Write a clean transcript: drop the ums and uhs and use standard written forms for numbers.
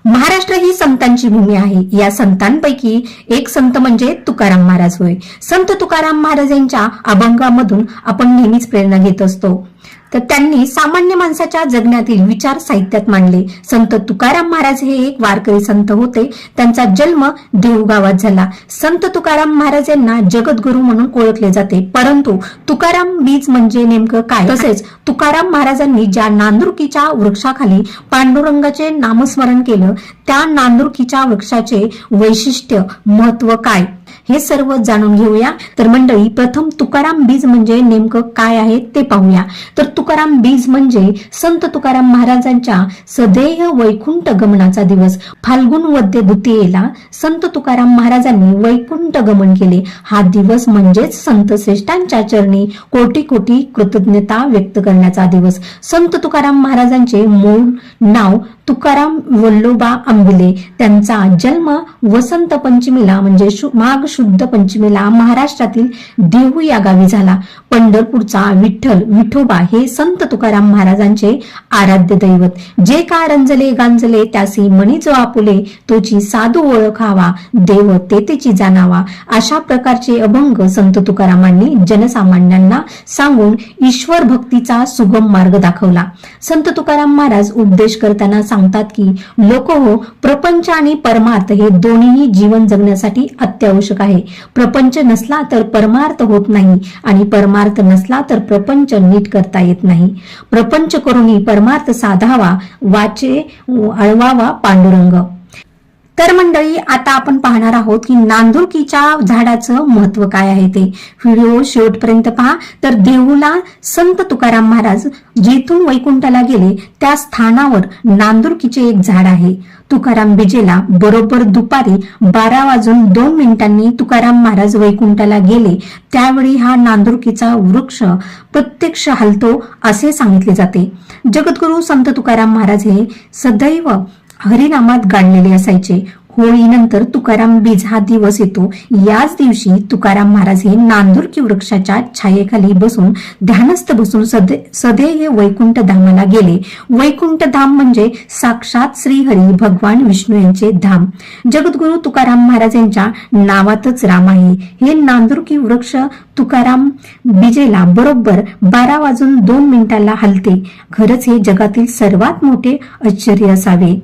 महाराष्ट्र ही संतांची भूमी आहे. या संतांपैकी एक संत म्हणजे तुकाराम महाराज होय. संत तुकाराम महाराज यांच्या अभंगामधून आपण नेहमीच प्रेरणा घेत असतो. तर त्यांनी सामान्य माणसाच्या जगण्यातील विचार साहित्यात मांडले. संत तुकाराम महाराज हे एक वारकरी संत होते. त्यांचा जन्म देहू गावात झाला. संत तुकाराम महाराज यांना जगद्गुरू म्हणून ओळखले जाते. परंतु तुकाराम बीज म्हणजे नेमकं काय, तसेच तुकाराम महाराजांनी ज्या नांदुरकीच्या वृक्षाखाली पांडुरंगाचे नामस्मरण केलं त्या नांदुरकीच्या वृक्षाचे वैशिष्ट्य, महत्व काय हे सर्व जाणून घेऊया. तर मंडळी, प्रथम तुकाराम बीज म्हणजे नेमकं काय आहे ते पाहूया. तर तुकाराम बीज म्हणजे संत तुकाराम महाराजांच्या सदेह वैकुंठ गमनाचा दिवस. फाल्गुन वद्य द्वितीयेला संत तुकाराम महाराजांनी वैकुंठ गमन केले. हा दिवस म्हणजेच संत श्रेष्ठांच्या चरणी कोटी कोटी कृतज्ञता व्यक्त करण्याचा दिवस. संत तुकाराम महाराजांचे मूळ नाव तुकाराम वल्लोबा आंबिले. त्यांचा जन्म वसंत पंचमीला म्हणजे माघ शुद्ध पंचमीला महाराष्ट्रातील देहू या गावी झाला. पंढरपूरचा विठ्ठल विठोबा हे संत तुकाराम महाराजांचे आराध्य दैवत. जे का रंजले गांजले त्यासी म्हणी जो आपुले, तोची साधू ओळखावा देव तेतेची जाणावा. अशा प्रकारचे अभंग संत तुकारामांनी जनसामान्यांना सांगून ईश्वर भक्तीचा सुगम मार्ग दाखवला. संत तुकाराम महाराज उपदेश करताना सांगतात की लोक हो, प्रपंच आणि परमार्थ हे दोन्ही जीवन जगण्यासाठी अत्यावश्यक आहे. प्रपंच नसला तर परमार्थ होत नाही आणि परमार्थ नसला तर प्रपंच नीट करता येत नाही. प्रपंच करूनी परमार्थ साधावा, वाचे अळवावा पांडुरंग. तर मंडळी, आता आपण पाहणार आहोत की नांदुरकीच्या झाडाचं महत्व काय आहे ते. व्हिडिओ शेवटपर्यंत पहा. तर देहूला संत तुकाराम महाराज जिथून वैकुंठाला गेले त्या स्थानावर नांदुरकीचे एक झाड आहे. तुकाराम बीजेला बरोबर दुपारी 12:02 तुकाराम महाराज वैकुंठाला गेले त्यावेळी हा नांदुरकीचा वृक्ष प्रत्यक्ष हलतो असे सांगितले जाते. जगद्गुरू संत तुकाराम महाराज हे सदैव हरिनामात गाडलेले असायचे. होळीनंतर तुकाराम बीज हा दिवस येतो. याच दिवशी तुकाराम महाराज हे नांदुरकी वृक्षाच्या छायेखाली बसून ध्यानस्थ बसून सदैव वैकुंठ धामाला गेले. वैकुंठ धाम म्हणजे साक्षात श्रीहरी भगवान विष्णू यांचे धाम. जगद्गुरू तुकाराम महाराज यांच्या नावातच राम आहे. हे नांदुरकी वृक्ष तुकाराम बीजेला बरोबर 12:02 हलते. खरंच हे जगातील सर्वात मोठे आश्चर्य असावे.